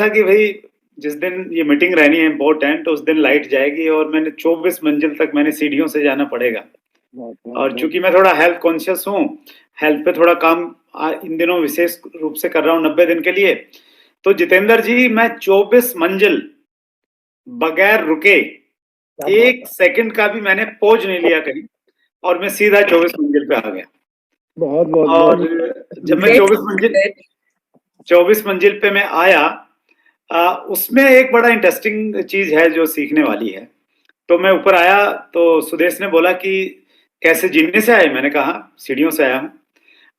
था कि भाई जिस दिन ये मीटिंग रहनी है इम्पोर्टेंट, उस दिन लाइट जाएगी और मैंने 24 मंजिल तक मैंने सीढ़ियों से जाना पड़ेगा। और चूंकि मैं थोड़ा हेल्थ कॉन्शियस हूँ, हेल्थ पे थोड़ा काम इन दिनों विशेष रूप से कर रहा हूँ 90 दिन के लिए। तो जितेंद्र जी, मैं 24 मंजिल बगैर रुके एक सेकंड का भी मैंने पॉज नहीं लिया कहीं, और मैं सीधा 24 मंजिल पे आ गया। बहुत बहुत और जब मैं 24 मंजिल पे मैं आया, उसमें एक बड़ा इंटरेस्टिंग चीज है जो सीखने वाली है। तो मैं ऊपर आया तो सुदेश ने बोला कि कैसे जीने से आए? मैंने कहा सीढ़ियों से आया हूँ।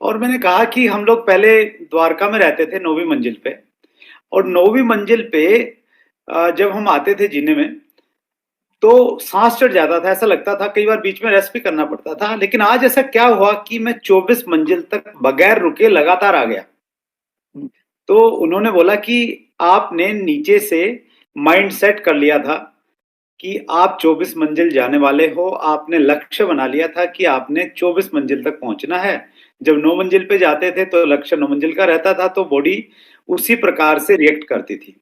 और मैंने कहा कि हम लोग पहले द्वारका में रहते थे 9वीं मंजिल पे, और 9वीं मंजिल पे जब हम आते थे जीने में तो सांस चढ़ जाता था, ऐसा लगता था, कई बार बीच में रेस्ट भी करना पड़ता था। लेकिन आज ऐसा क्या हुआ कि मैं 24 मंजिल तक बगैर रुके लगातार आ गया। तो उन्होंने बोला कि आपने नीचे से माइंड सेट कर लिया था कि आप 24 मंजिल जाने वाले हो, आपने लक्ष्य बना लिया था कि आपने 24 मंजिल तक पहुंचना है। जब 9 मंजिल पे जाते थे तो लक्ष्य 9 मंजिल का रहता था, तो बॉडी उसी प्रकार से रिएक्ट करती थी।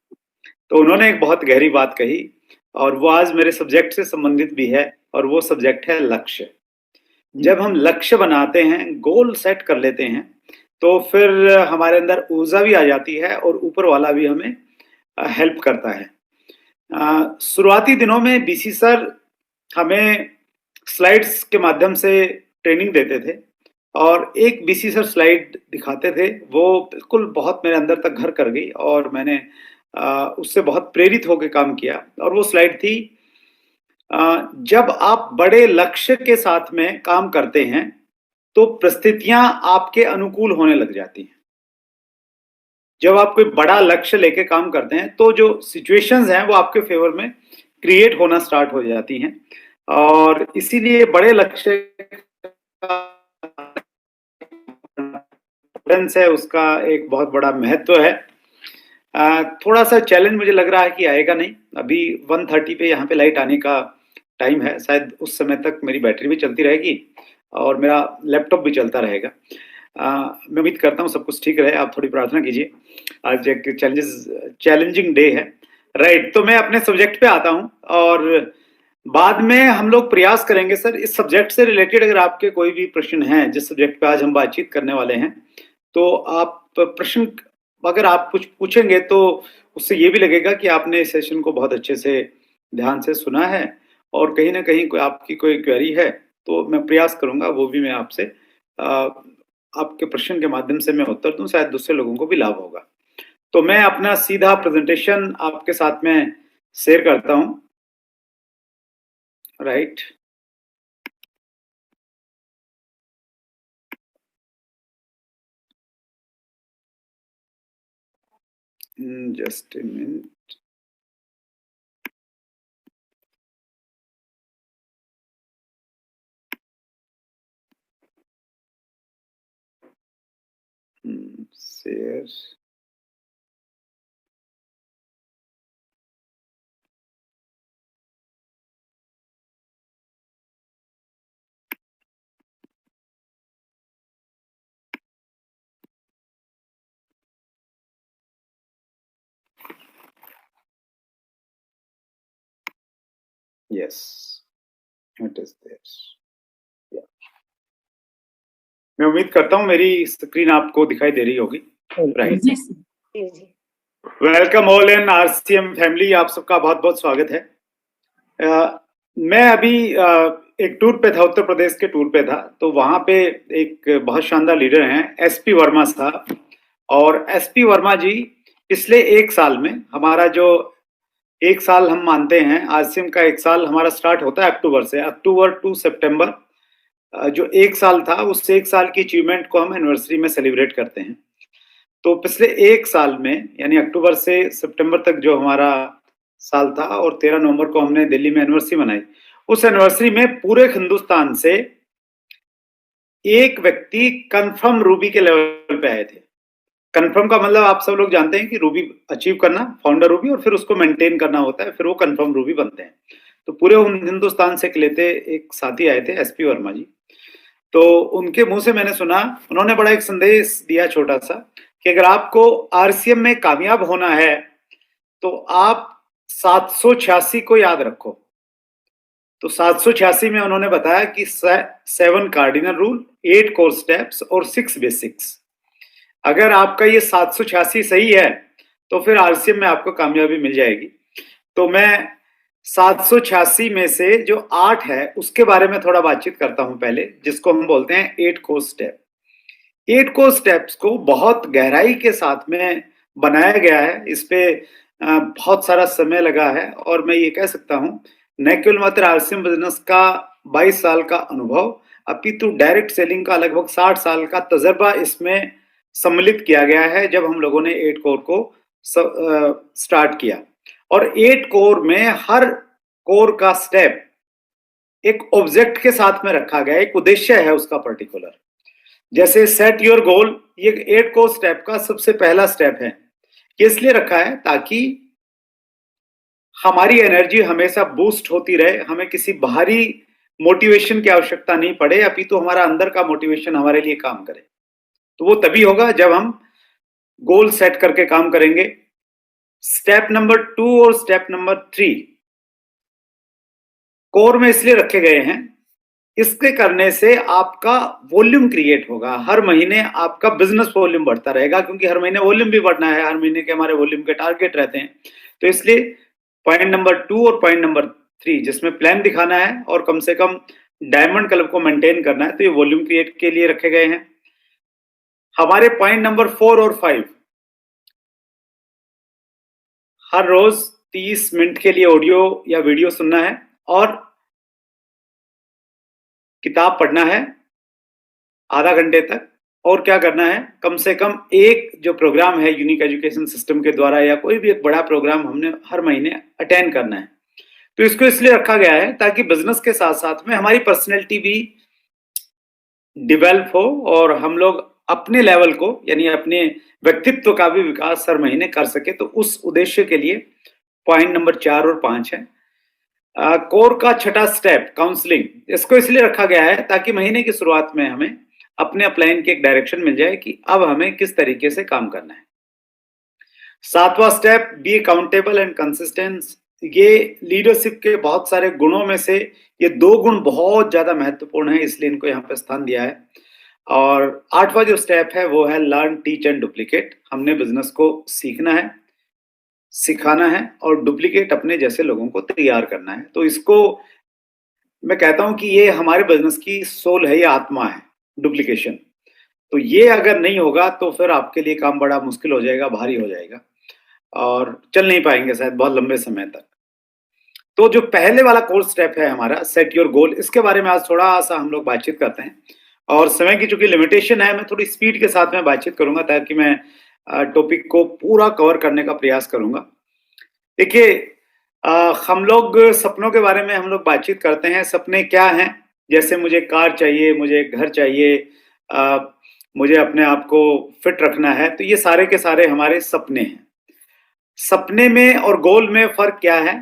तो उन्होंने एक बहुत गहरी बात कही, और वो आज मेरे सब्जेक्ट से संबंधित भी है, और वो सब्जेक्ट है लक्ष्य। जब हम लक्ष्य बनाते हैं, गोल सेट कर लेते हैं, तो फिर हमारे अंदर ऊर्जा भी आ जाती है और ऊपर वाला भी हमें हेल्प करता है। शुरुआती दिनों में बीसी सर हमें स्लाइड्स के माध्यम से ट्रेनिंग देते थे, और एक बीसी सर स्लाइड दिखाते थे, वो बिल्कुल बहुत मेरे अंदर तक घर कर गई, और मैंने उससे बहुत प्रेरित होकर काम किया। और वो स्लाइड थी, जब आप बड़े लक्ष्य के साथ में काम करते हैं तो परिस्थितियां आपके अनुकूल होने लग जाती हैं। जब आप कोई बड़ा लक्ष्य लेके काम करते हैं तो जो सिचुएशंस हैं वो आपके फेवर में क्रिएट होना स्टार्ट हो जाती हैं, और इसीलिए बड़े लक्ष्य है, उसका एक बहुत बड़ा महत्व है। थोड़ा सा चैलेंज मुझे लग रहा है कि आएगा नहीं। अभी 1:30 पे यहाँ पे लाइट आने का टाइम है, शायद उस समय तक मेरी बैटरी भी चलती रहेगी और मेरा लैपटॉप भी चलता रहेगा। मैं उम्मीद करता हूँ सब कुछ ठीक रहे, आप थोड़ी प्रार्थना कीजिए। आज एक चैलेंजिंग डे है, राइट। तो मैं अपने सब्जेक्ट पे आता हूँ, और बाद में हम लोग प्रयास करेंगे सर इस सब्जेक्ट से रिलेटेड अगर आपके कोई भी प्रश्न हैं जिस सब्जेक्ट पे आज हम बातचीत करने वाले हैं, तो आप प्रश्न अगर आप कुछ पूछेंगे तो उससे ये भी लगेगा कि आपने इस सेशन को बहुत अच्छे से ध्यान से सुना है, और कहीं ना कहीं कोई आपकी कोई क्वेरी है तो मैं प्रयास करूंगा वो भी मैं आपसे आपके प्रश्न के माध्यम से मैं उत्तर दूं, शायद दूसरे लोगों को भी लाभ होगा। तो मैं अपना सीधा प्रेजेंटेशन आपके साथ में शेयर करता हूं, right. Just a minute. Share. Yes, it is there. Yeah. मैं उम्मीद करता हूँ मेरी स्क्रीन आपको दिखाई दे रही होगी, right. Welcome all in RCM family, आप सबका बहुत बहुत स्वागत है। मैं अभी एक टूर पे था, उत्तर प्रदेश के टूर पे था, तो वहां पे एक बहुत शानदार लीडर हैं एसपी वर्मा साहब। और एसपी वर्मा जी पिछले एक साल में हमारा जो एक साल हम मानते हैं, आरसीएम का एक साल हमारा स्टार्ट होता है अक्टूबर से, अक्टूबर टू सितंबर। जो एक साल था उस एक साल की अचीवमेंट को हम एनिवर्सरी में सेलिब्रेट करते हैं। तो पिछले एक साल में यानी अक्टूबर से सितंबर तक जो हमारा साल था, और 13 नवंबर को हमने दिल्ली में एनिवर्सरी मनाई। उस एनिवर्सरी में पूरे हिंदुस्तान से एक व्यक्ति कंफर्म रूबी के लेवल पे आए थे। कंफर्म का मतलब आप सब लोग जानते हैं कि रूबी अचीव करना, फाउंडर रूबी, और फिर उसको मेंटेन करना होता है, फिर वो कंफर्म रूबी बनते हैं। तो पूरे हिंदुस्तान से लेते एक साथी आए थे एसपी वर्मा जी। तो उनके मुंह से मैंने सुना, उन्होंने बड़ा एक संदेश दिया छोटा सा कि अगर आपको आरसीएम में कामयाब होना है तो आप 786 को याद रखो। तो 786 में उन्होंने बताया कि 7 कार्डिनल रूल, 8 कोर स्टेप्स और 6 बेसिक्स। अगर आपका ये 786 सही है तो फिर आरसीएम में आपको कामयाबी मिल जाएगी। तो मैं 786 में से जो 8 है उसके बारे में थोड़ा बातचीत करता हूं पहले, जिसको हम बोलते हैं 8 कोर स्टेप। 8 कोर स्टेप्स को बहुत गहराई के साथ में बनाया गया है। इस पे बहुत सारा समय लगा है और मैं ये कह सकता हूं न केवल मात्र आरसीएम बिजनेस का 22 साल का अनुभव, अपितु डायरेक्ट सेलिंग का लगभग 60 साल का तजर्बा इसमें सम्मिलित किया गया है जब हम लोगों ने 8 कोर को स्टार्ट किया। और 8 कोर में हर कोर का स्टेप एक ऑब्जेक्ट के साथ में रखा गया, एक उद्देश्य है उसका पर्टिकुलर। जैसे सेट योर गोल, ये 8 कोर स्टेप का सबसे पहला स्टेप है। ये इसलिए रखा है ताकि हमारी एनर्जी हमेशा बूस्ट होती रहे, हमें किसी बाहरी मोटिवेशन की आवश्यकता नहीं पड़े, अपितु हमारा अंदर का मोटिवेशन हमारे लिए काम करे। तो वो तभी होगा जब हम गोल सेट करके काम करेंगे। स्टेप नंबर 2 और स्टेप नंबर 3 कोर में इसलिए रखे गए हैं, इसके करने से आपका वॉल्यूम क्रिएट होगा। हर महीने आपका बिजनेस वॉल्यूम बढ़ता रहेगा, क्योंकि हर महीने वॉल्यूम भी बढ़ना है, हर महीने के हमारे वॉल्यूम के टारगेट रहते हैं। तो इसलिए पॉइंट नंबर 2 और पॉइंट नंबर 3 जिसमें प्लान दिखाना है और कम से कम डायमंड क्लब को मेंटेन करना है, तो ये वॉल्यूम क्रिएट के लिए रखे गए हैं। हमारे पॉइंट नंबर 4 और 5 हर रोज 30 मिनट के लिए ऑडियो या वीडियो सुनना है और किताब पढ़ना है आधा घंटे तक। और क्या करना है, कम से कम एक जो प्रोग्राम है यूनिक एजुकेशन सिस्टम के द्वारा या कोई भी एक बड़ा प्रोग्राम हमने हर महीने अटेंड करना है। तो इसको इसलिए रखा गया है ताकि बिजनेस के साथ साथ में हमारी पर्सनैलिटी भी डेवलप हो और हम लोग अपने लेवल को यानी अपने व्यक्तित्व का भी विकास हर महीने कर सके। तो उस उद्देश्य के लिए पॉइंट नंबर 4 और 5 है। कोर का छठा स्टेप काउंसलिंग, इसको इसलिए रखा गया है ताकि महीने की शुरुआत में हमें अपने अपलाइन की एक डायरेक्शन मिल जाए कि अब हमें किस तरीके से काम करना है। 7वां step be accountable and consistent. ये लीडरशिप के बहुत सारे गुणों में से ये 2 गुण बहुत ज्यादा महत्वपूर्ण है, इसलिए इनको यहाँ पे स्थान दिया है। और 8वां जो स्टेप है वो है लर्न टीच एंड डुप्लीकेट। हमने बिजनेस को सीखना है, सिखाना है और डुप्लीकेट अपने जैसे लोगों को तैयार करना है। तो इसको मैं कहता हूं कि ये हमारे बिजनेस की सोल है, ये आत्मा है, डुप्लीकेशन। तो ये अगर नहीं होगा तो फिर आपके लिए काम बड़ा मुश्किल हो जाएगा, भारी हो जाएगा और चल नहीं पाएंगे शायद बहुत लंबे समय तक। तो जो पहले वाला कोर स्टेप है हमारा सेट योर गोल, इसके बारे में आज थोड़ा सा हम लोग बातचीत करते हैं। और समय की चूंकि लिमिटेशन है, मैं थोड़ी स्पीड के साथ में बातचीत करूंगा ताकि मैं टॉपिक को पूरा कवर करने का प्रयास करूंगा। देखिए, हम लोग सपनों के बारे में हम लोग बातचीत करते हैं। सपने क्या हैं? जैसे मुझे कार चाहिए, मुझे घर चाहिए, मुझे अपने आप को फिट रखना है, तो ये सारे के सारे हमारे सपने हैं। सपने में और गोल में फर्क क्या है?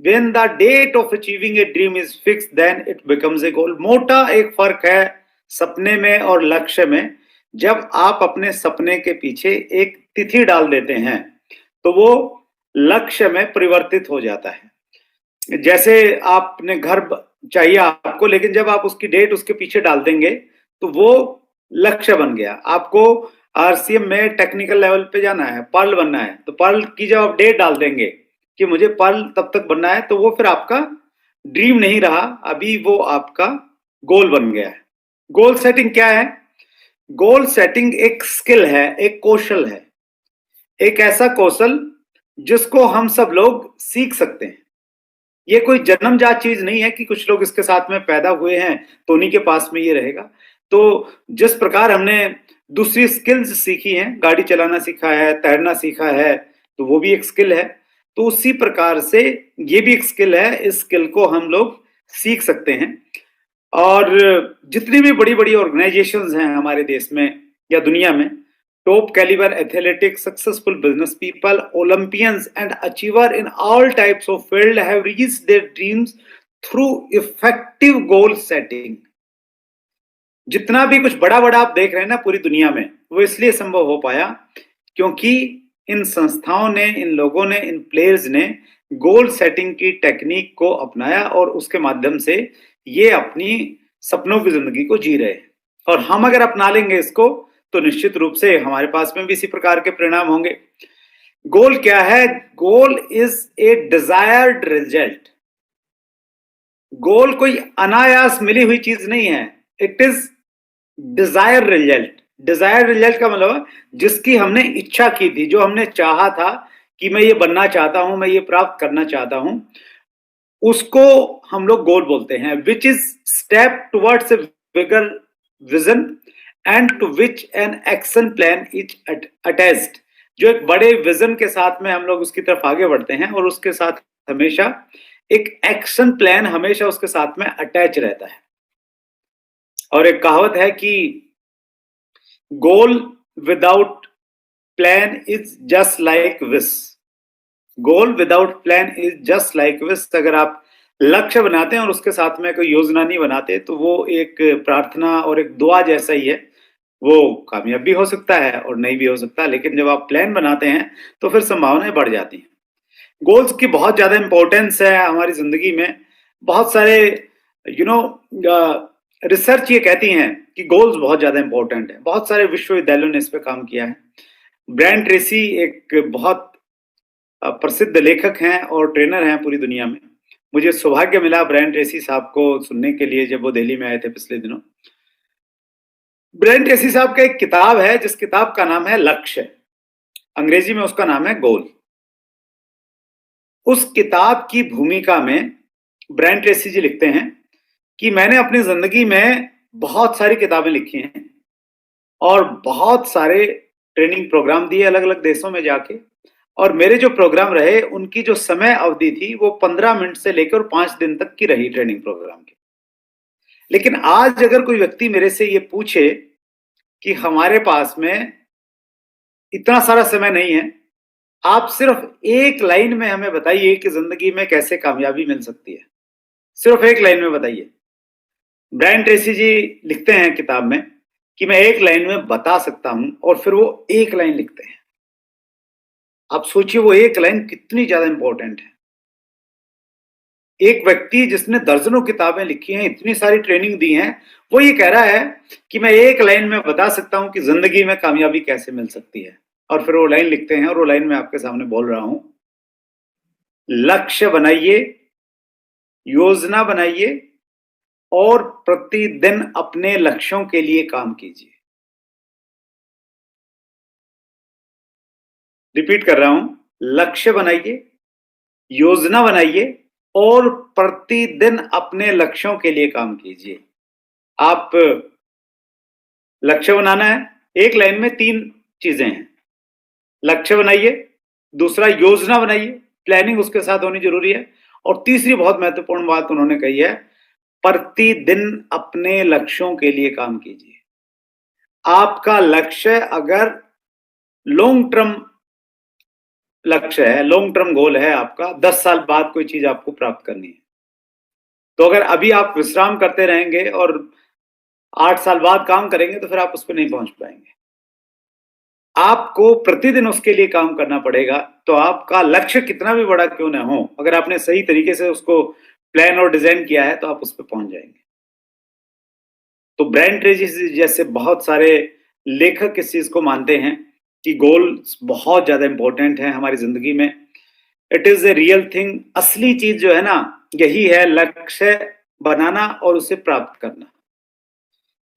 When the date of achieving a dream is fixed, then it becomes a goal. मोटा एक फर्क है सपने में और लक्ष्य में। जब आप अपने सपने के पीछे एक तिथि डाल देते हैं तो वो लक्ष्य में परिवर्तित हो जाता है। जैसे आपने घर चाहिए आपको, लेकिन जब आप उसकी डेट उसके पीछे डाल देंगे तो वो लक्ष्य बन गया। आपको आरसीएम में टेक्निकल लेवल पे जाना है, पर्ल बनना है, तो पर्ल की जब आप डेट डाल देंगे कि मुझे पर्ल तब तक बनना है, तो वो फिर आपका ड्रीम नहीं रहा, अभी वो आपका गोल बन गया है। गोल सेटिंग क्या है? गोल सेटिंग एक स्किल है, एक कौशल है, एक ऐसा कौशल जिसको हम सब लोग सीख सकते हैं। ये कोई जन्मजात चीज नहीं है कि कुछ लोग इसके साथ में पैदा हुए हैं तो उन्हीं के पास में ये रहेगा। तो जिस प्रकार हमने दूसरी स्किल्स सीखी हैं, गाड़ी चलाना सीखा है, तैरना सीखा है, तो वो भी एक स्किल है। तो उसी प्रकार से ये भी एक स्किल है, इस स्किल को हम लोग सीख सकते हैं। और जितनी भी बड़ी बड़ी ऑर्गेनाइजेशंस हैं हमारे देश में या दुनिया में, top caliber athletic successful business people, Olympians and achiever in all types of field have reached their dreams through effective goal setting. जितना भी कुछ बड़ा बड़ा आप देख रहे हैं ना पूरी दुनिया में, वो इसलिए संभव हो पाया क्योंकि इन संस्थाओं ने, इन लोगों ने, इन प्लेयर्स ने गोल सेटिंग की टेक्निक को अपनाया और उसके माध्यम से ये अपनी सपनों की जिंदगी को जी रहे हैं। और हम अगर अपना लेंगे इसको तो निश्चित रूप से हमारे पास में भी इसी प्रकार के परिणाम होंगे। गोल क्या है? Goal is a desired result. Goal कोई अनायास मिली हुई चीज नहीं है, it is desire result. Desire result का मतलब जिसकी हमने इच्छा की थी, जो हमने चाहा था कि मैं ये बनना चाहता हूं, मैं ये प्राप्त करना चाहता हूं, उसको हम लोग गोल बोलते हैं। Which is step towards a bigger vision and to which an action plan is attached. जो एक बड़े विजन के साथ में हम लोग उसकी तरफ आगे बढ़ते हैं और उसके साथ हमेशा एक एक्शन प्लान हमेशा उसके साथ में अटैच रहता है। और एक कहावत है कि goal without plan is just like wish. Goal without plan is just like wish. अगर आप लक्ष्य बनाते हैं और उसके साथ में कोई योजना नहीं बनाते तो वो एक प्रार्थना और एक दुआ जैसा ही है। वो कामयाब भी हो सकता है और नहीं भी हो सकता, लेकिन जब आप प्लान बनाते हैं तो फिर संभावनाएं बढ़ जाती हैं। गोल्स की बहुत ज्यादा इंपॉर्टेंस है हमारी जिंदगी में। बहुत सारे रिसर्च ये कहती हैं कि गोल्स बहुत ज्यादा इंपॉर्टेंट है। बहुत सारे विश्वविद्यालयों ने इस पे काम किया है। ब्रायन ट्रेसी एक बहुत प्रसिद्ध लेखक हैं और ट्रेनर हैं पूरी दुनिया में। मुझे सौभाग्य मिला ब्रायन ट्रेसी साहब को सुनने के लिए जब वो दिल्ली में आए थे पिछले दिनों। ब्रायन ट्रेसी साहब का एक किताब है जिस किताब का नाम है लक्ष्य, अंग्रेजी में उसका नाम है गोल। उस किताब की भूमिका में ब्रायन ट्रेसी जी लिखते हैं कि मैंने अपनी जिंदगी में बहुत सारी किताबें लिखी हैं और बहुत सारे ट्रेनिंग प्रोग्राम दिए अलग अलग देशों में जाके, और मेरे जो प्रोग्राम रहे उनकी जो समय अवधि थी वो 15 मिनट से लेकर 5 दिन तक की रही ट्रेनिंग प्रोग्राम की। लेकिन आज अगर कोई व्यक्ति मेरे से ये पूछे कि हमारे पास में इतना सारा समय नहीं है, आप सिर्फ एक लाइन में हमें बताइए कि जिंदगी में कैसे कामयाबी मिल सकती है, सिर्फ एक लाइन में बताइए। ब्रायन ट्रेसी जी लिखते हैं किताब में कि मैं एक लाइन में बता सकता हूं, और फिर वो एक लाइन लिखते हैं। आप सोचिए वो एक लाइन कितनी ज्यादा इंपॉर्टेंट है। एक व्यक्ति जिसने दर्जनों किताबें लिखी हैं, इतनी सारी ट्रेनिंग दी हैं, वो ये कह रहा है कि मैं एक लाइन में बता सकता हूं कि जिंदगी में कामयाबी कैसे मिल सकती है। और फिर वो लाइन लिखते हैं और वो लाइन मैं आपके सामने बोल रहा हूं। लक्ष्य बनाइए, योजना बनाइए और प्रतिदिन अपने लक्ष्यों के लिए काम कीजिए। रिपीट कर रहा हूं, लक्ष्य बनाइए, योजना बनाइए और प्रतिदिन अपने लक्ष्यों के लिए काम कीजिए। आप लक्ष्य बनाना है, एक लाइन में 3 चीजें हैं। लक्ष्य बनाइए, दूसरा योजना बनाइए, प्लानिंग उसके साथ होनी जरूरी है, और तीसरी बहुत महत्वपूर्ण बात उन्होंने कही है, प्रतिदिन अपने लक्ष्यों के लिए काम कीजिए। आपका लक्ष्य अगर लॉन्ग टर्म लक्ष्य है, लॉन्ग टर्म गोल है आपका, 10 साल बाद कोई चीज आपको प्राप्त करनी है, तो अगर अभी आप विश्राम करते रहेंगे और 8 साल बाद काम करेंगे तो फिर आप उस पर नहीं पहुंच पाएंगे। आपको प्रतिदिन उसके लिए काम करना पड़ेगा। तो आपका लक्ष्य कितना भी बड़ा क्यों ना हो, अगर आपने सही तरीके से उसको प्लान और डिजाइन किया है तो आप उस पर पहुंच जाएंगे। तो ब्रायन ट्रेसी जैसे बहुत सारे लेखक इस चीज को मानते हैं कि गोल्स बहुत ज्यादा इंपॉर्टेंट है हमारी जिंदगी में। It is a real thing. असली चीज जो है ना, यही है लक्ष्य बनाना और उसे प्राप्त करना।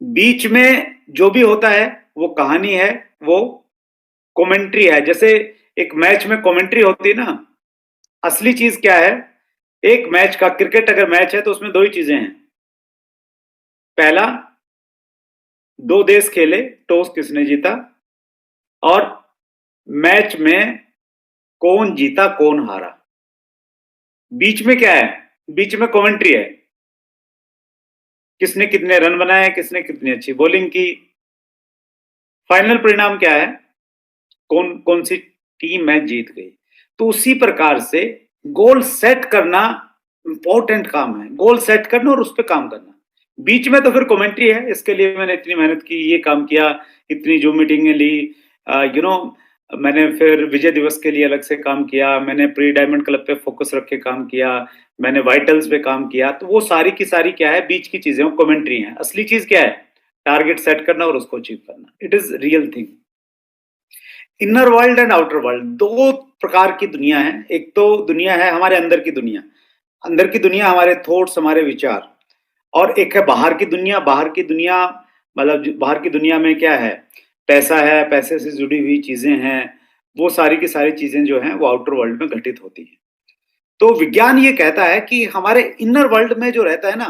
बीच में जो भी होता है वो कहानी है, वो कमेंट्री है। जैसे एक मैच में कमेंट्री होती है ना, असली चीज क्या है? एक मैच का, क्रिकेट अगर मैच है तो उसमें 2 ही चीजें हैं। पहला, 2 देश खेले, टॉस किसने जीता, और मैच में कौन जीता कौन हारा। बीच में क्या है? बीच में कमेंट्री है, किसने कितने रन बनाए, किसने कितनी अच्छी बॉलिंग की, फाइनल परिणाम क्या है, कौन कौन सी टीम मैच जीत गई। तो उसी प्रकार से गोल सेट करना इंपॉर्टेंट काम है। गोल सेट करना और उस पर काम करना। बीच में तो फिर कमेंट्री है, इसके लिए मैंने इतनी मेहनत की, ये काम किया, इतनी जो मीटिंगें ली, मैंने फिर विजय दिवस के लिए अलग से काम किया, मैंने प्री डायमंड क्लब पे फोकस रख के काम किया, मैंने वाइटल्स पे काम किया। तो वो सारी की सारी क्या है, बीच की चीजें, वो कमेंट्री है। असली चीज क्या है, टारगेट सेट करना और उसको अचीव करना। It is real thing. Inner world and outer world, दो प्रकार की दुनिया है। एक तो दुनिया है हमारे अंदर की दुनिया, अंदर की दुनिया हमारे थॉट्स, हमारे विचार। और एक है बाहर की दुनिया। बाहर की दुनिया मतलब बाहर की दुनिया में क्या है, पैसा है, पैसे से जुड़ी हुई चीजें हैं, वो सारी की सारी चीजें जो हैं वो आउटर वर्ल्ड में घटित होती हैं। तो विज्ञान ये कहता है कि हमारे इनर वर्ल्ड में जो रहता है ना,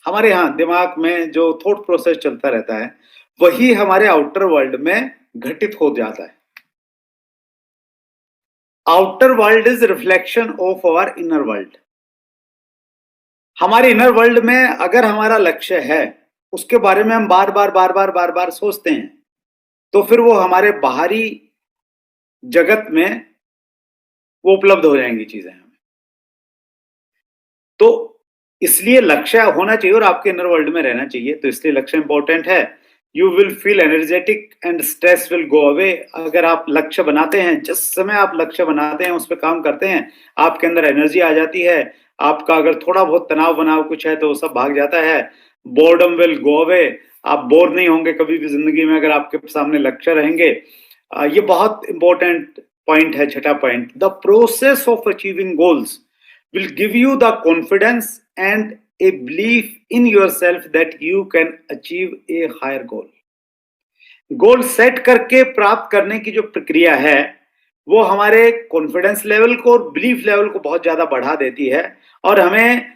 हमारे यहाँ दिमाग में जो थॉट प्रोसेस चलता रहता है, वही हमारे आउटर वर्ल्ड में घटित हो जाता है। Outer world is reflection of our inner world. हमारे इनर वर्ल्ड में अगर हमारा लक्ष्य है, उसके बारे में हम बार बार बार बार बार बार सोचते हैं, तो फिर वो हमारे बाहरी जगत में वो उपलब्ध हो जाएंगी चीजें हमें। तो इसलिए लक्ष्य होना चाहिए और आपके इनर वर्ल्ड में रहना चाहिए। तो इसलिए लक्ष्य इंपॉर्टेंट है। You will feel energetic and stress will go away. अगर आप लक्ष्य बनाते हैं, जिस समय आप लक्ष्य बनाते हैं, उस पर काम करते हैं, आपके अंदर एनर्जी आ जाती है। आपका अगर थोड़ा बहुत तनाव बनाव कुछ है तो वो सब भाग जाता है। Boredom will go away. आप बोर नहीं होंगे कभी भी जिंदगी में अगर आपके सामने लक्ष्य रहेंगे। ये बहुत इंपॉर्टेंट पॉइंट है, छठा point. The process of achieving goals will give you the confidence and a belief in yourself that you can achieve a higher goal. Goal set करके प्राप्त करने की जो प्रक्रिया है, वो हमारे कॉन्फिडेंस लेवल को और बिलीफ लेवल को बहुत ज्यादा बढ़ा देती है और हमें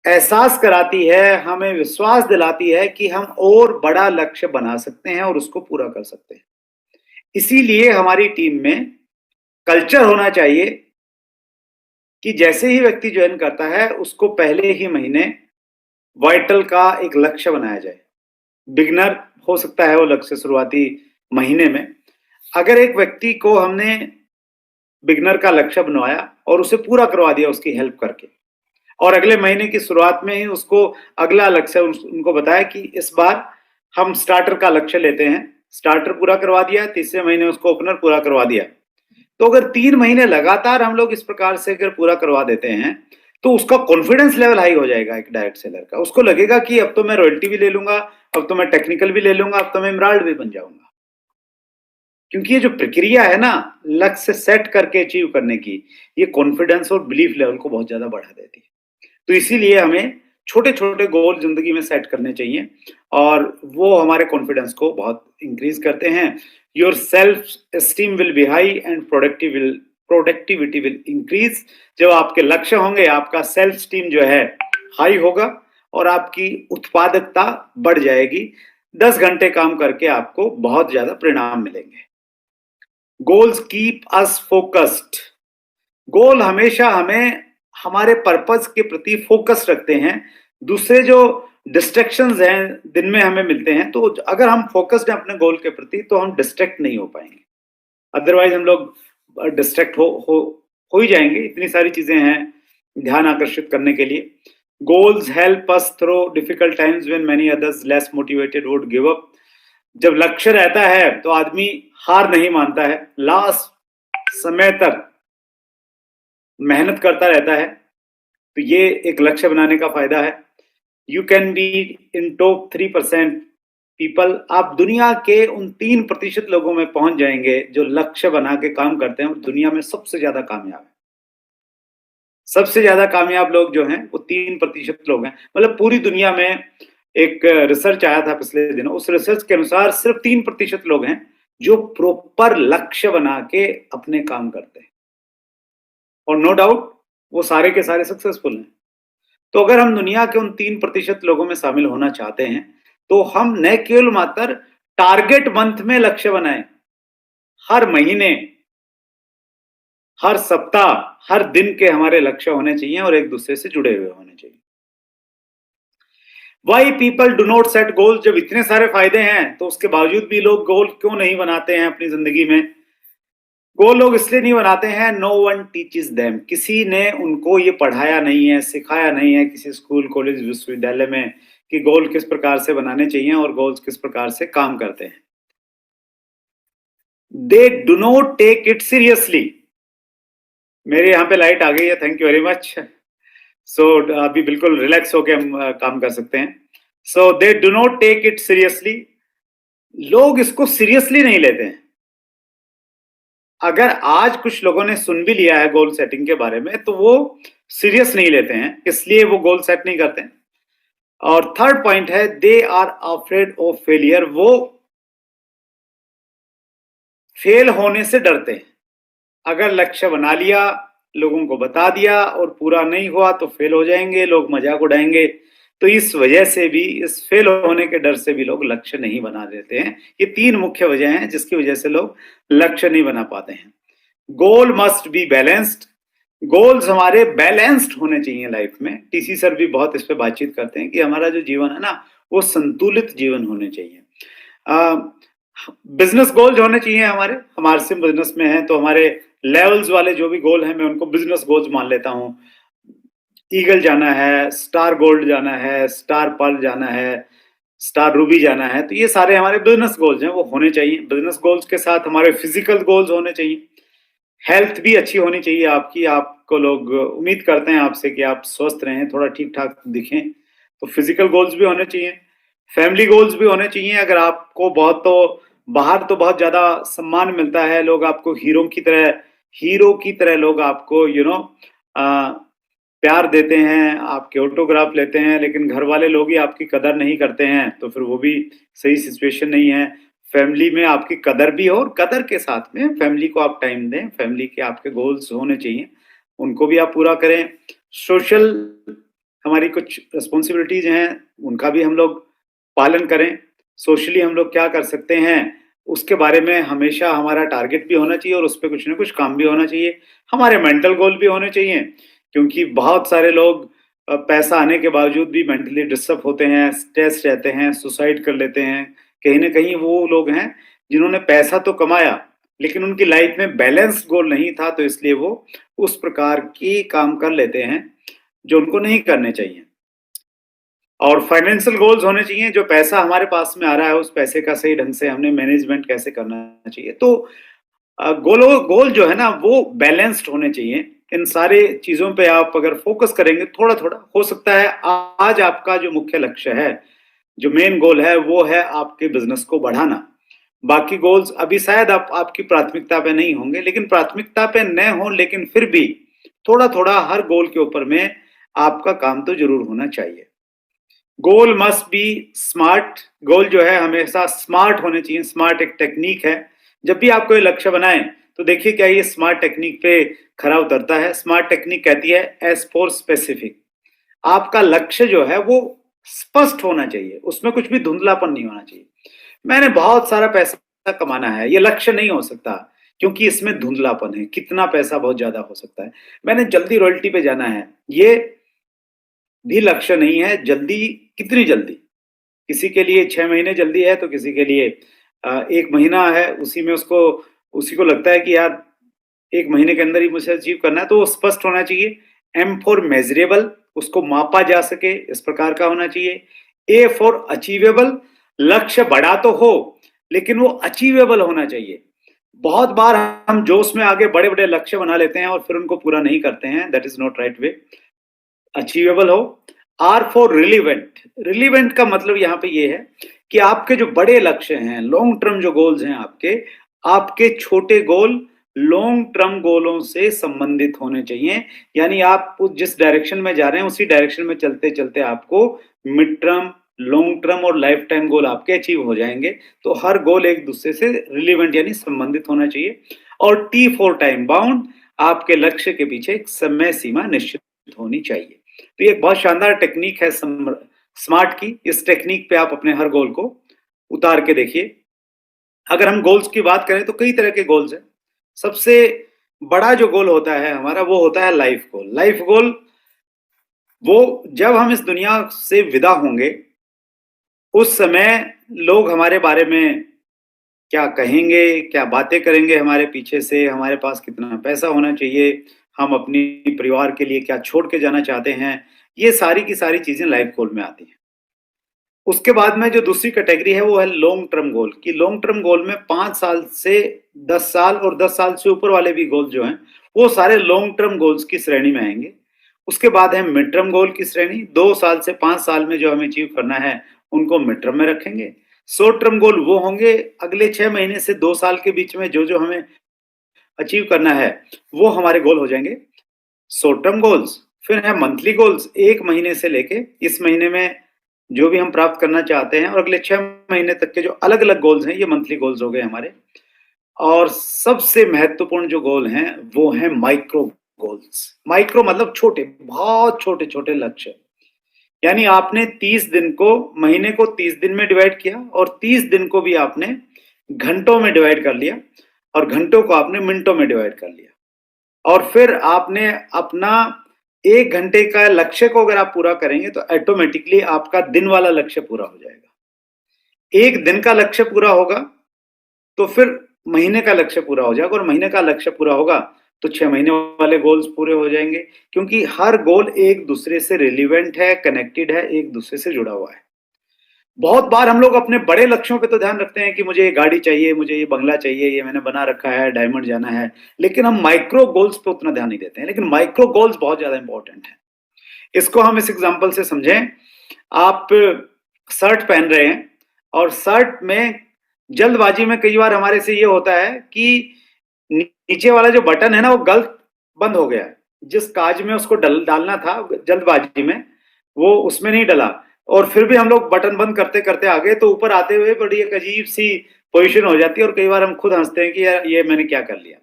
एहसास कराती है, हमें विश्वास दिलाती है कि हम और बड़ा लक्ष्य बना सकते हैं और उसको पूरा कर सकते हैं। इसीलिए हमारी टीम में कल्चर होना चाहिए कि जैसे ही व्यक्ति ज्वाइन करता है, उसको पहले ही महीने वाइटल का एक लक्ष्य बनाया जाए। बिगनर हो सकता है वो लक्ष्य शुरुआती महीने में। अगर एक व्यक्ति को हमने बिगनर का लक्ष्य बनवाया और उसे पूरा करवा दिया उसकी हेल्प करके, और अगले महीने की शुरुआत में ही उसको अगला लक्ष्य उनको बताया कि इस बार हम स्टार्टर का लक्ष्य लेते हैं, स्टार्टर पूरा करवा दिया, तीसरे महीने उसको ओपनर पूरा करवा दिया। तो अगर 3 महीने लगातार हम लोग इस प्रकार से अगर पूरा करवा देते हैं, तो उसका कॉन्फिडेंस लेवल हाई हो जाएगा एक डायरेक्ट सेलर का। उसको लगेगा कि अब तो मैं रॉयल्टी भी ले लूंगा, अब तो मैं टेक्निकल भी ले लूंगा, अब तो मैं एमराल्ड भी बन जाऊंगा। क्योंकि ये जो प्रक्रिया है ना, लक्ष्य सेट करके अचीव करने की, ये कॉन्फिडेंस और बिलीफ लेवल को बहुत ज्यादा बढ़ा देती है। तो इसीलिए हमें छोटे छोटे गोल जिंदगी में सेट करने चाहिए और वो हमारे कॉन्फिडेंस को बहुत इंक्रीज करते हैं। Your self esteem will be high and productivity will increase. जब आपके लक्ष्य होंगे, आपका सेल्फ स्टीम जो है हाई होगा और आपकी उत्पादकता बढ़ जाएगी। 10 घंटे काम करके आपको बहुत ज्यादा परिणाम मिलेंगे। Goals keep us focused. Goal हमेशा हमें हमारे पर्पस के प्रति फोकस रखते हैं। दूसरे जो डिस्ट्रैक्शंस हैं दिन में हमें मिलते हैं, तो अगर हम फोकस्ड हैं अपने गोल के प्रति तो हम डिस्ट्रैक्ट नहीं हो पाएंगे। अदरवाइज हम लोग डिस्ट्रैक्ट हो ही जाएंगे। इतनी सारी चीजें हैं ध्यान आकर्षित करने के लिए। Goals help us through difficult times when many others less motivated would give up. जब लक्ष्य रहता है तो आदमी हार नहीं मानता है, लास्ट समय तक मेहनत करता रहता है। तो ये एक लक्ष्य बनाने का फायदा है। You can be in top 3% people. आप दुनिया के उन 3% लोगों में पहुंच जाएंगे जो लक्ष्य बना के काम करते हैं और दुनिया में सबसे ज्यादा कामयाब है। सबसे ज्यादा कामयाब लोग जो हैं वो 3% लोग हैं। मतलब पूरी दुनिया में एक रिसर्च आया था पिछले दिनों, उस रिसर्च के अनुसार सिर्फ 3% लोग हैं जो प्रॉपर लक्ष्य बना के अपने काम करते हैं, और नो डाउट वो सारे के सारे सक्सेसफुल हैं। तो अगर हम दुनिया के उन 3% लोगों में शामिल होना चाहते हैं, तो हम न केवल मात्र टारगेट मंथ में लक्ष्य बनाएं, हर महीने, हर सप्ताह, हर दिन के हमारे लक्ष्य होने चाहिए और एक दूसरे से जुड़े हुए होने चाहिए। Why people do not set goals. जब इतने सारे फायदे हैं तो उसके बावजूद भी लोग गोल क्यों नहीं बनाते हैं अपनी जिंदगी में? गोल लोग इसलिए नहीं बनाते हैं, नो वन टीचेस देम। किसी ने उनको ये पढ़ाया नहीं है, सिखाया नहीं है किसी स्कूल, कॉलेज, विश्वविद्यालय में कि गोल किस प्रकार से बनाने चाहिए और गोल्स किस प्रकार से काम करते हैं। They do not take it seriously. मेरे यहाँ पे लाइट आ गई है, thank you very much. So अभी बिल्कुल रिलैक्स होके हम काम कर सकते हैं। So they do not take it seriously. लोग इसको सीरियसली नहीं लेते हैं। अगर आज कुछ लोगों ने सुन भी लिया है गोल सेटिंग के बारे में, तो वो सीरियस नहीं लेते हैं, इसलिए वो गोल सेट नहीं करते हैं। और थर्ड पॉइंट है, they are afraid of failure. वो फेल होने से डरते हैं। अगर लक्ष्य बना लिया, लोगों को बता दिया और पूरा नहीं हुआ तो फेल हो जाएंगे, लोग मजाक उड़ाएंगे। तो इस वजह से भी, इस फेल होने के डर से भी लोग लक्ष्य नहीं बना देते हैं। ये तीन मुख्य वजह हैं जिसकी वजह से लोग लक्ष्य नहीं बना पाते हैं। गोल मस्ट बी बैलेंस्ड। गोल्स हमारे बैलेंस्ड होने चाहिए लाइफ में। टीसी सर भी बहुत इस पे बातचीत करते हैं कि हमारा जो जीवन है ना, वो संतुलित जीवन होने चाहिए। बिजनेस गोल्स होने चाहिए हमारे से बिजनेस में है तो हमारे लेवल्स वाले जो भी गोल हैं, मैं उनको बिजनेस गोल्स मान लेता हूँ। ईगल जाना है, स्टार गोल्ड जाना है, स्टार पर्ल जाना है, स्टार रूबी जाना है, तो ये सारे हमारे बिजनेस गोल्स हैं, वो होने चाहिए। बिजनेस गोल्स के साथ हमारे फिजिकल गोल्स होने चाहिए। हेल्थ भी अच्छी होनी चाहिए आपकी। आपको लोग उम्मीद करते हैं आपसे कि आप स्वस्थ रहें, थोड़ा ठीक ठाक दिखें, तो फिजिकल गोल्स भी होने चाहिए। फैमिली गोल्स भी होने चाहिए। अगर आपको बहुत तो बाहर तो बहुत ज्यादा सम्मान मिलता है, लोग आपको हीरो की तरह लोग आपको प्यार देते हैं, आपके ऑटोग्राफ लेते हैं, लेकिन घर वाले लोग ही आपकी कदर नहीं करते हैं, तो फिर वो भी सही सिचुएशन नहीं है। फैमिली में आपकी कदर भी हो और कदर के साथ में फैमिली को आप टाइम दें। फैमिली के आपके गोल्स होने चाहिए, उनको भी आप पूरा करें। सोशल हमारी कुछ रिस्पॉन्सिबिलिटीज हैं, उनका भी हम लोग पालन करें। सोशली हम लोग क्या कर सकते हैं, उसके बारे में हमेशा हमारा टारगेट भी होना चाहिए और उस पर कुछ ना कुछ काम भी होना चाहिए। हमारे मेंटल गोल भी होने चाहिए, क्योंकि बहुत सारे लोग पैसा आने के बावजूद भी मेंटली डिस्टर्ब होते हैं, स्ट्रेस रहते हैं, सुसाइड कर लेते हैं। कहीं ना कहीं वो लोग हैं जिन्होंने पैसा तो कमाया, लेकिन उनकी लाइफ में बैलेंस गोल नहीं था, तो इसलिए वो उस प्रकार की काम कर लेते हैं जो उनको नहीं करने चाहिए। और फाइनेंशियल गोल्स होने चाहिए, जो पैसा हमारे पास में आ रहा है उस पैसे का सही ढंग से हमने मैनेजमेंट कैसे करना चाहिए। तो गोल जो है ना, वो बैलेंस्ड होने चाहिए। इन सारे चीजों पे आप अगर फोकस करेंगे थोड़ा थोड़ा, हो सकता है आज आपका जो मुख्य लक्ष्य है, जो मेन गोल है, वो है आपके बिजनेस को बढ़ाना। बाकी गोल्स अभी शायद आपकी प्राथमिकता पे नहीं होंगे, लेकिन प्राथमिकता पे न हो, लेकिन फिर भी थोड़ा थोड़ा हर गोल के ऊपर में आपका काम तो जरूर होना चाहिए। गोल मस्ट बी स्मार्ट। गोल जो है हमेशा स्मार्ट होने चाहिए। स्मार्ट एक टेक्निक है। जब भी आप कोई लक्ष्य बनाएं तो देखिए क्या ये स्मार्ट टेक्निक पे खरा उतरता है। स्मार्ट टेक्निक कहती है एस फॉर स्पेसिफिक। आपका लक्ष्य जो है वो स्पष्ट होना चाहिए, उसमें कुछ भी धुंधलापन नहीं होना चाहिए। मैंने बहुत सारा पैसा कमाना है, ये लक्ष्य नहीं हो सकता, क्योंकि इसमें धुंधलापन है। कितना पैसा बहुत ज्यादा हो सकता है। मैंने जल्दी रॉयल्टी पे जाना है, ये भी लक्ष्य नहीं है। जल्दी कितनी जल्दी, किसी के लिए 6 महीने जल्दी है तो किसी के लिए 1 महीना है, उसी में उसी को लगता है कि यार 1 महीने के अंदर ही मुझे अचीव करना है। तो वो स्पष्ट होना चाहिए। एम फॉर मेजरेबल, उसको मापा जा सके, इस प्रकार का होना चाहिए। ए फॉर अचीवेबल, लक्ष्य बड़ा तो हो लेकिन वो अचीवेबल होना चाहिए। बहुत बार हम जोश में आगे बड़े बड़े लक्ष्य बना लेते हैं और फिर उनको पूरा नहीं करते हैं, that is not right way. Achievable हो। R for relevant. रिलीवेंट का मतलब यहाँ पे ये है कि आपके जो बड़े लक्ष्य हैं, लॉन्ग टर्म जो गोल्स हैं आपके छोटे गोल लॉन्ग टर्म गोलों से संबंधित होने चाहिए। यानी आप जिस डायरेक्शन में जा रहे हैं उसी डायरेक्शन में चलते चलते आपको मिड टर्म, लॉन्ग टर्म और लाइफ टाइम गोल आपके अचीव हो जाएंगे। तो हर गोल एक दूसरे से रिलीवेंट यानी संबंधित होना चाहिए। और टी फॉर टाइम बाउंड, आपके लक्ष्य के पीछे एक समय सीमा निश्चित होनी चाहिए। तो ये एक बहुत शानदार टेक्निक है स्मार्ट की। इस टेक्निक पे आप अपने हर गोल को उतार के देखिए। अगर हम गोल्स की बात करें तो कई तरह के गोल्स हैं। सबसे बड़ा जो गोल होता है हमारा, वो होता है लाइफ गोल। लाइफ गोल वो जब हम इस दुनिया से विदा होंगे उस समय लोग हमारे बारे में क्या कहेंगे, क्या बातें करेंगे हमारे पीछे से, हमारे पास कितना पैसा होना चाहिए, हम अपनी परिवार के लिए क्या छोड़ के जाना चाहते हैं, ये सारी की सारी चीजें लाइफ गोल में आती हैं। उसके बाद में जो दूसरी कैटेगरी है वो है लॉन्ग टर्म गोल, कि लॉन्ग टर्म गोल में 5 साल से 10 साल और 10 साल से ऊपर वाले भी गोल जो हैं वो सारे लॉन्ग टर्म गोल्स की श्रेणी में आएंगे। उसके बाद है मिड टर्म गोल की श्रेणी, 2 साल से 5 साल में जो हमें अचीव करना है उनको मिड टर्म में रखेंगे। शॉर्ट टर्म गोल वो होंगे अगले 6 महीने से 2 साल के बीच में जो जो हमें अचीव करना है वो हमारे गोल हो जाएंगे शॉर्ट टर्म गोल्स। फिर है मंथली गोल्स, 1 महीने से लेके इस महीने में जो भी हम प्राप्त करना चाहते हैं और अगले 6 महीने तक के जो अलग अलग गोल्स हैं ये मंथली गोल्स हो गए हमारे। और सबसे महत्वपूर्ण जो गोल हैं वो है माइक्रो गोल्स। माइक्रो मतलब छोटे, बहुत छोटे छोटे लक्ष्य, यानी आपने 30 दिन को, महीने को 30 दिन में डिवाइड किया और 30 दिन को भी आपने घंटों में डिवाइड कर लिया और घंटों को आपने मिनटों में डिवाइड कर लिया। और फिर आपने अपना 1 घंटे का लक्ष्य को अगर आप पूरा करेंगे तो ऑटोमेटिकली आपका दिन वाला लक्ष्य पूरा हो जाएगा। 1 दिन का लक्ष्य पूरा होगा तो फिर महीने का लक्ष्य पूरा हो जाएगा और महीने का लक्ष्य पूरा होगा तो 6 महीने वाले गोल्स पूरे हो जाएंगे, क्योंकि हर गोल एक दूसरे से रिलेवेंट है, कनेक्टेड है, एक दूसरे से जुड़ा हुआ है। बहुत बार हम लोग अपने बड़े लक्ष्यों पे तो ध्यान रखते हैं कि मुझे ये गाड़ी चाहिए, मुझे ये बंगला चाहिए, ये मैंने बना रखा है, डायमंड जाना है, लेकिन हम माइक्रो गोल्स पे उतना ध्यान नहीं देते हैं। लेकिन माइक्रो गोल्स बहुत ज्यादा इंपॉर्टेंट है। इसको हम इस एग्जांपल से समझें। आप शर्ट पहन रहे हैं और शर्ट में जल्दबाजी में कई बार हमारे से ये होता है कि नीचे वाला जो बटन है ना वो गलत बंद हो गया, जिस काज में उसको डालना था जल्दबाजी में वो उसमें नहीं डला, और फिर भी हम लोग बटन बंद करते करते आ गए तो ऊपर आते हुए बड़ी एक अजीब सी पोजीशन हो जाती है और कई बार हम खुद हंसते हैं कि यार ये मैंने क्या कर लिया।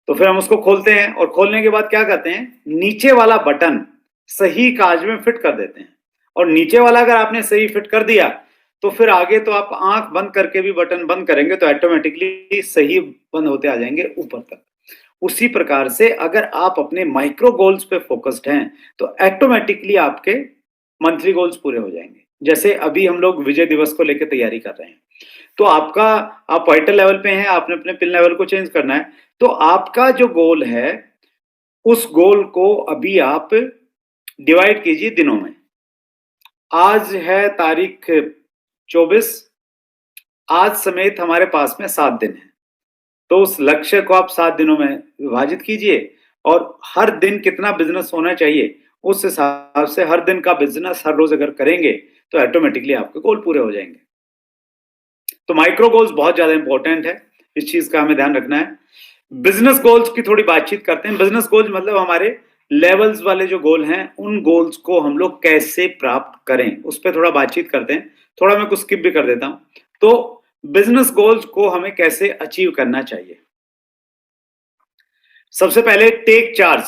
तो फिर हम उसको खोलते हैं और खोलने के बाद क्या करते हैं, नीचे वाला बटन सही काज में फिट कर देते हैं। और नीचे वाला अगर आपने सही फिट कर दिया तो फिर आगे तो आप आंख बंद करके भी बटन बंद करेंगे तो ऑटोमेटिकली सही बंद होते आ जाएंगे ऊपर तक। उसी प्रकार से अगर आप अपने माइक्रो गोल्स पे फोकस्ड हैं तो ऑटोमेटिकली आपके मंथली गोल्स पूरे हो जाएंगे। जैसे अभी हम लोग विजय दिवस को लेकर तैयारी कर रहे हैं, तो आपका, आप वाइटल लेवल पे हैं, आपने अपने पिन लेवल को चेंज करना है, तो आपका जो गोल है उस गोल को अभी आप डिवाइड कीजिए दिनों में। आज है तारीख 24, आज समेत हमारे पास में 7 दिन है, तो उस लक्ष्य को आप 7 दिनों में विभाजित कीजिए और हर दिन कितना बिजनेस होना चाहिए उस हिसाब से हर दिन का बिजनेस हर रोज अगर करेंगे तो ऑटोमेटिकली आपके गोल पूरे हो जाएंगे। तो माइक्रो गोल्स बहुत ज्यादा इंपॉर्टेंट है, इस चीज का हमें ध्यान रखना है। बिजनेस गोल्स की थोड़ी बातचीत करते हैं। बिजनेस गोल्स मतलब हमारे लेवल्स वाले जो गोल हैं उन गोल्स को हम लोग कैसे प्राप्त करें उस पर थोड़ा बातचीत करते हैं। थोड़ा मैं कुछ स्किप भी कर देता हूं। तो बिजनेस गोल्स को हमें कैसे अचीव करना चाहिए। सबसे पहले टेक चार्ज,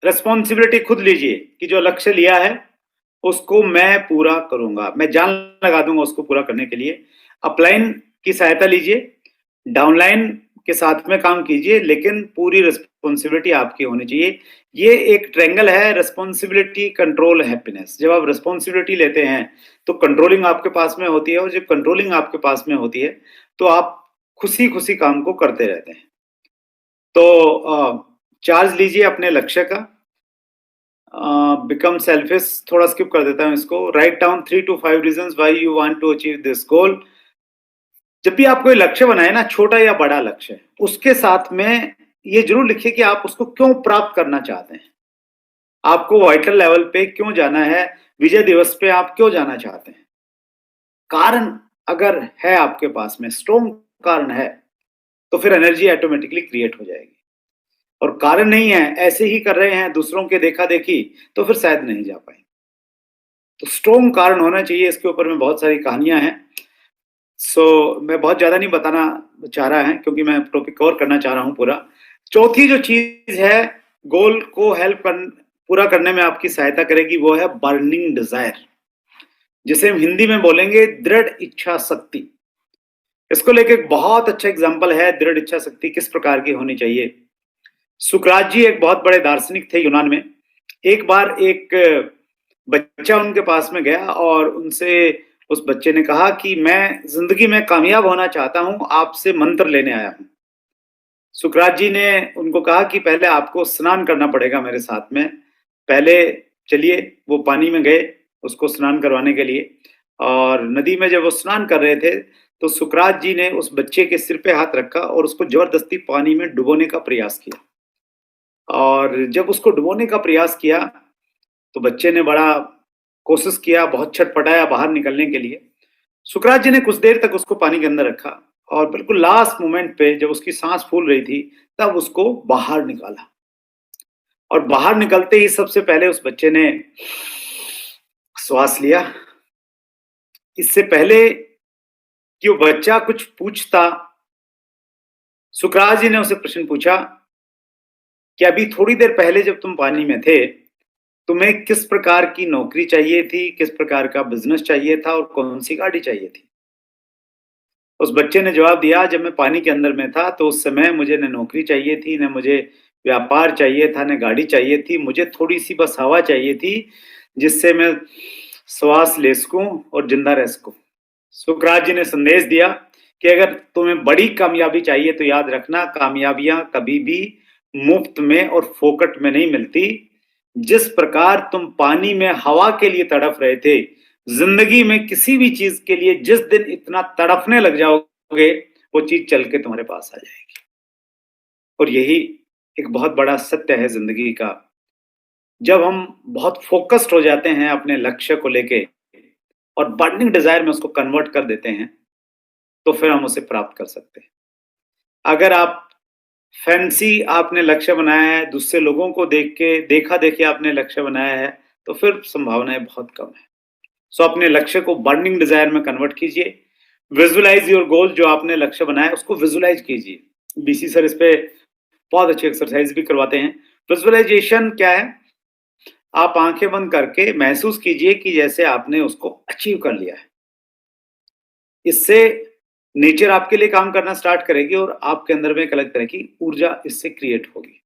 रेस्पॉन्सिबिलिटी खुद लीजिए कि जो लक्ष्य लिया है उसको मैं पूरा करूंगा, मैं जान लगा दूंगा उसको पूरा करने के लिए। अपलाइन की सहायता लीजिए, डाउनलाइन के साथ में काम कीजिए, लेकिन पूरी रिस्पॉन्सिबिलिटी आपकी होनी चाहिए। ये एक ट्रायंगल है, रिस्पॉन्सिबिलिटी, कंट्रोल, हैप्पीनेस। जब आप रिस्पॉन्सिबिलिटी लेते हैं तो कंट्रोलिंग आपके पास में होती है और जब कंट्रोलिंग आपके पास में होती है तो आप खुशी खुशी काम को करते रहते हैं। तो चार्ज लीजिए अपने लक्ष्य का। बिकम सेल्फिश थोड़ा स्किप कर देता हूं इसको। Write down 3 to 5 reasons why you want to achieve this goal. जब भी आप कोई लक्ष्य बनाए ना, छोटा या बड़ा लक्ष्य, उसके साथ में ये जरूर लिखिए कि आप उसको क्यों प्राप्त करना चाहते हैं। आपको वाइटल लेवल पे क्यों जाना है, विजय दिवस पे आप क्यों जाना चाहते हैं। कारण अगर है आपके पास में, स्ट्रॉन्ग कारण है, तो फिर एनर्जी ऑटोमेटिकली क्रिएट हो जाएगी। और कारण नहीं है, ऐसे ही कर रहे हैं दूसरों के देखा देखी, तो फिर शायद नहीं जा पाएंगे। तो स्ट्रॉन्ग कारण होना चाहिए। इसके ऊपर में बहुत सारी कहानियां हैं। मैं बहुत ज्यादा नहीं बताना चाह रहा है क्योंकि मैं टॉपिक कवर करना चाह रहा हूं पूरा। चौथी जो चीज है गोल को पूरा करने में आपकी सहायता करेगी वो है बर्निंग डिजायर, जिसे हम हिंदी में बोलेंगे दृढ़ इच्छा शक्ति। इसको लेके एक बहुत अच्छा एग्जाम्पल है दृढ़ इच्छा शक्ति किस प्रकार की होनी चाहिए। सुकरात जी एक बहुत बड़े दार्शनिक थे यूनान में। एक बार एक बच्चा उनके पास में गया और उनसे उस बच्चे ने कहा कि मैं जिंदगी में कामयाब होना चाहता हूं, आपसे मंत्र लेने आया हूं। सुकरात जी ने उनको कहा कि पहले आपको स्नान करना पड़ेगा मेरे साथ में, पहले चलिए। वो पानी में गए उसको स्नान करवाने के लिए। और नदी में जब वो स्नान कर रहे थे, तो सुकरात जी ने उस बच्चे के सिर पे हाथ रखा और उसको ज़बरदस्ती पानी में डुबोने का प्रयास किया। और जब उसको डुबोने का प्रयास किया, तो बच्चे ने बड़ा कोशिश किया, बहुत छटपटाया बाहर निकलने के लिए। सुकरात जी ने कुछ देर तक उसको पानी के अंदर रखा और बिल्कुल लास्ट मोमेंट पे जब उसकी साँस फूल रही थी, तब उसको बाहर निकाला। और बाहर निकलते ही सबसे पहले उस बच्चे ने श्वास लिया। इससे पहले कि वो बच्चा कुछ पूछता, सुकरात जी ने उससे प्रश्न पूछा कि अभी थोड़ी देर पहले जब तुम पानी में थे, तुम्हें किस प्रकार की नौकरी चाहिए थी, किस प्रकार का बिज़नेस चाहिए था और कौन-सी गाड़ी चाहिए थी? उस बच्चे ने जवाब दिया, जब मैं पानी के अंदर में था, तो उस समय मुझे ना नौकरी चाहिए थी, ना मुझे व्यापार चाहिए था, ना गाड़ी चाहिए थी, मुझे थोड़ी-सी बस हवा चाहिए थी, जिससे मैं श्वास ले सकूँ और ज़िंदा रह सकूँ। सुकरात जी ने संदेश दिया कि अगर तुम्हें बड़ी कामयाबी चाहिए तो याद रखना, कामयाबियाँ कभी भी मुफ्त में और फोकट में नहीं मिलती। जिस प्रकार तुम पानी में हवा के लिए तड़फ रहे थे, ज़िंदगी में किसी भी चीज़ के लिए जिस दिन इतना तड़फने लग जाओगे, वो चीज़ चल के तुम्हारे पास आ जाएगी। और यही एक बहुत बड़ा सत्य है ज़िंदगी का। जब हम बहुत फ़ोकस्ड हो जाते हैं अपने लक्ष्य को लेके और बर्निंग डिज़ायर में उसको कन्वर्ट कर देते हैं, तो फिर हम उसे प्राप्त कर सकते हैं। अगर आप फैंसी आपने लक्ष्य बनाया है, दूसरे लोगों को देख के देखा-देखी आपने लक्ष्य बनाया है, तो फिर संभावनाएँ बहुत कम हैं। सो अपने लक्ष्य को बर्निंग डिज़ायर में कन्वर्ट कीजिए। विजुअलाइज़ योर गोल, जो आपने लक्ष्य बनाया है, उसको विजुअलाइज़ कीजिए। बीसी सर इस पे बहुत अच्छी एक्सरसाइज़ भी करवाते हैं। विजुअलाइज़ेशन क्या है? आप आँखें बंद करके महसूस कीजिए कि जैसे आपने उसको अचीव कर लिया है। इससे नेचर आपके लिए काम करना स्टार्ट करेगी और आपके अंदर में एक अलग तरह की ऊर्जा इससे क्रिएट होगी।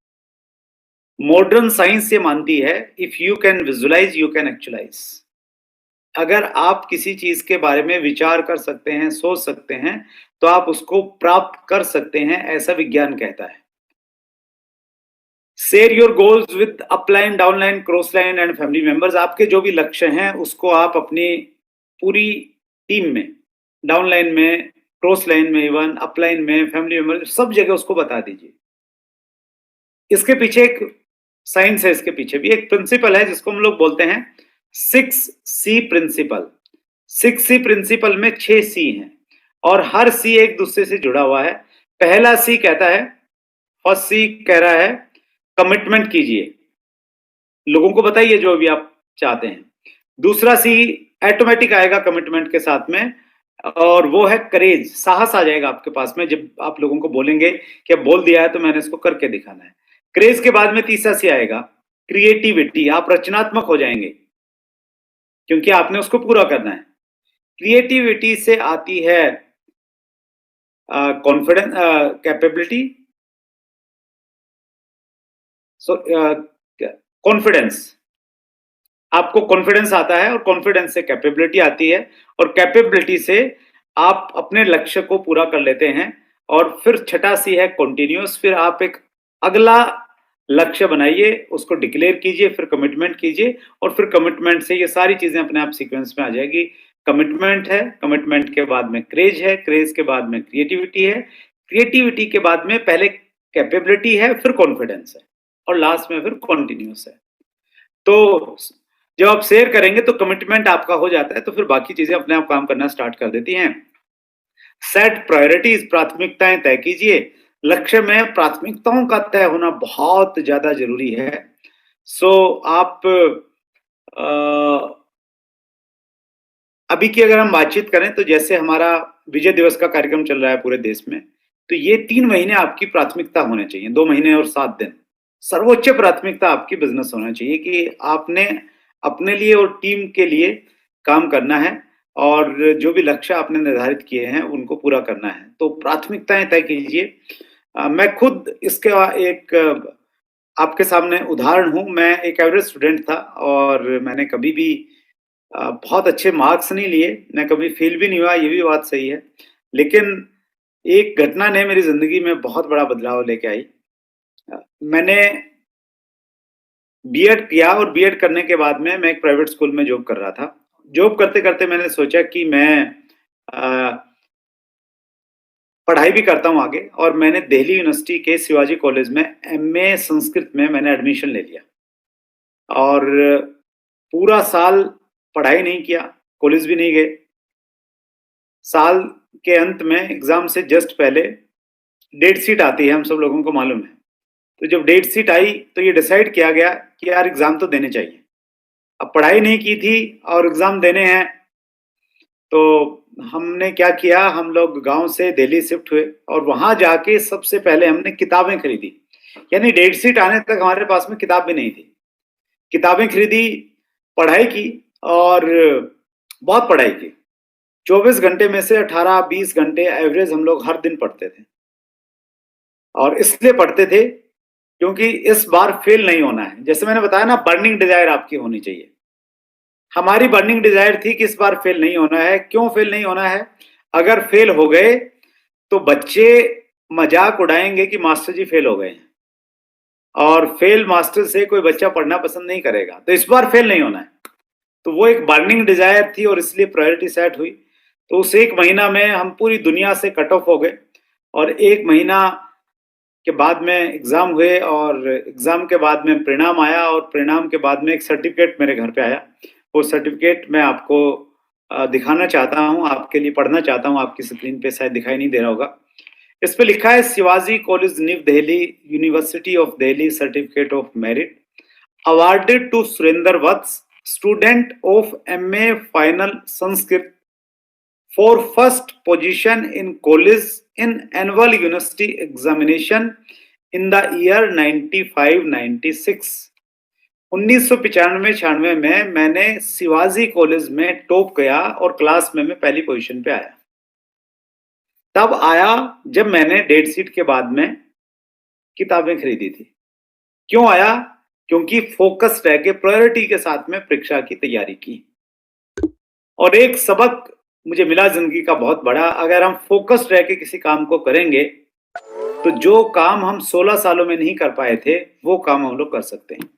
मॉडर्न साइंस ये मानती है, if you can visualise you can actualise. अगर आप किसी चीज के बारे में विचार कर सकते हैं, सोच सकते हैं, तो आप उसको प्राप्त कर सकते हैं, ऐसा विज्ञान कहता है। Share your goals with upline, downline, cross line and family members. आपके जो भी लक्ष्य हैं उसको आप अपनी पूरी टीम में, डाउनलाइन में, क्रॉस लाइन में, इवन अपलाइन में, फैमिली मेंबर, सब जगह उसको बता दीजिए। इसके पीछे एक साइंस है, इसके पीछे भी एक प्रिंसिपल है जिसको हम लोग बोलते हैं 6C प्रिंसिपल। 6C प्रिंसिपल में 6C हैं और हर C एक दूसरे से जुड़ा हुआ है। पहला C कहता है, फर्स्ट C कह रहा है कमिटमेंट कीजिए, लोगों को बताइए जो भी आप चाहते हैं। दूसरा C ऑटोमेटिक आएगा कमिटमेंट के साथ में और वो है करेज, साहस आ जाएगा आपके पास में जब आप लोगों को बोलेंगे कि अब बोल दिया है तो मैंने इसको करके दिखाना है। क्रेज के बाद में तीसरा सी आएगा क्रिएटिविटी, आप रचनात्मक हो जाएंगे क्योंकि आपने उसको पूरा करना है। क्रिएटिविटी से आती है कॉन्फिडेंस, कैपेबिलिटी, सो कॉन्फिडेंस। आपको कॉन्फिडेंस आता है और कॉन्फिडेंस से कैपेबिलिटी आती है और कैपेबिलिटी से आप अपने लक्ष्य को पूरा कर लेते हैं। और फिर छठा सी है कंटिन्यूअस, फिर आप एक अगला लक्ष्य बनाइए, उसको डिक्लेयर कीजिए, फिर कमिटमेंट कीजिए और फिर कमिटमेंट से ये सारी चीजें अपने आप सीक्वेंस में आ जाएगी। कमिटमेंट है, कमिटमेंट के बाद में क्रेज है, क्रेज के बाद में क्रिएटिविटी है, क्रिएटिविटी के बाद में पहले कैपेबिलिटी है, फिर कॉन्फिडेंस है और लास्ट में फिर कॉन्टिन्यूअस है। तो जब आप शेयर करेंगे तो कमिटमेंट आपका हो जाता है, तो फिर बाकी चीजें अपने आप काम करना स्टार्ट कर देती हैं। सेट प्रायोरिटीज, प्राथमिकताएं तय कीजिए। लक्ष्य में प्राथमिकताओं का तय होना बहुत ज्यादा जरूरी है। सो आप अभी की अगर हम बातचीत करें तो जैसे हमारा विजय दिवस का कार्यक्रम चल रहा है पूरे देश में, तो ये 3 महीने आपकी प्राथमिकता होने चाहिए, 2 महीने और 7 दिन। सर्वोच्च प्राथमिकता आपकी बिजनेस होना चाहिए कि आपने अपने लिए और टीम के लिए काम करना है और जो भी लक्ष्य आपने निर्धारित किए हैं उनको पूरा करना है। तो प्राथमिकताएं तय कीजिए। मैं खुद इसका एक आपके सामने उदाहरण हूँ। मैं एक एवरेज स्टूडेंट था और मैंने कभी भी बहुत अच्छे मार्क्स नहीं लिए, मैं कभी फेल भी नहीं हुआ, ये भी बात सही है। लेकिन एक घटना ने मेरी ज़िंदगी में बहुत बड़ा बदलाव लेके आई। मैंने बीएड किया और बीएड करने के बाद में मैं एक प्राइवेट स्कूल में जॉब कर रहा था। जॉब करते-करते मैंने सोचा कि मैं पढ़ाई भी करता हूँ आगे, और मैंने दिल्ली यूनिवर्सिटी के शिवाजी कॉलेज में एमए संस्कृत में मैंने एडमिशन ले लिया। और पूरा साल पढ़ाई नहीं किया, कॉलेज भी नहीं गए। साल के अंत में एग्ज़ाम से जस्ट पहले डेट शीट आती है, हम सब लोगों को मालूम है। तो जब डेट शीट आई तो ये डिसाइड किया गया कि यार एग्ज़ाम तो देने चाहिए। अब पढ़ाई नहीं की थी और एग्ज़ाम देने हैं, तो हमने क्या किया, हम लोग गाँव से दिल्ली शिफ्ट हुए और वहाँ जाके सबसे पहले हमने किताबें खरीदी। यानी डेट शीट आने तक हमारे पास में किताब भी नहीं थी। किताबें खरीदी, पढ़ाई की और बहुत पढ़ाई की। 24 घंटे में से 18-20 घंटे एवरेज हम लोग हर दिन पढ़ते थे। और इसलिए पढ़ते थे क्योंकि इस बार फेल नहीं होना है। जैसे मैंने बताया ना, बर्निंग डिज़ायर आपकी होनी चाहिए। हमारी बर्निंग डिज़ायर थी कि इस बार फेल नहीं होना है। क्यों फेल नहीं होना है? अगर फेल हो गए तो बच्चे मज़ाक उड़ाएँगे कि मास्टर जी फेल हो गए हैं, और फेल मास्टर से कोई बच्चा पढ़ना पसंद नहीं करेगा। तो इस बार फेल नहीं होना है। तो वो एक बर्निंग डिज़ायर थी और इसलिए प्रायोरिटी सेट हुई। तो उस 1 महीना में हम पूरी दुनिया से कट ऑफ हो गए, और 1 महीना के बाद में एग्ज़ाम हुए और एग्ज़ाम के बाद में परिणाम आया, और परिणाम के बाद में एक सर्टिफ़िकेट मेरे घर पे आया। वो सर्टिफ़िकेट मैं आपको दिखाना चाहता हूँ, आपके लिए पढ़ना चाहता हूँ, आपकी स्क्रीन पे शायद दिखाई नहीं दे रहा होगा। इस पे लिखा है Shivaji college new Delhi, university of Delhi certificate of merit awarded to Surinder Vats, student of MA Final Sanskrit, for first position in college in annual university examination in the year 95-96। 1995-96 में मैंने शिवाजी कॉलेज में टॉप किया और क्लास में मैं पहली position पे आया। तब आया जब मैंने डेट शीट के बाद में किताबें खरीदी थी। क्यों आया? क्योंकि फोकस रह के प्रायोरिटी के साथ में परीक्षा की तैयारी की। और एक सबक मुझे मिला जिंदगी का बहुत बड़ा, अगर हम फोकस रह के किसी काम को करेंगे तो जो काम हम 16 सालों में नहीं कर पाए थे वो काम हम लोग कर सकते हैं।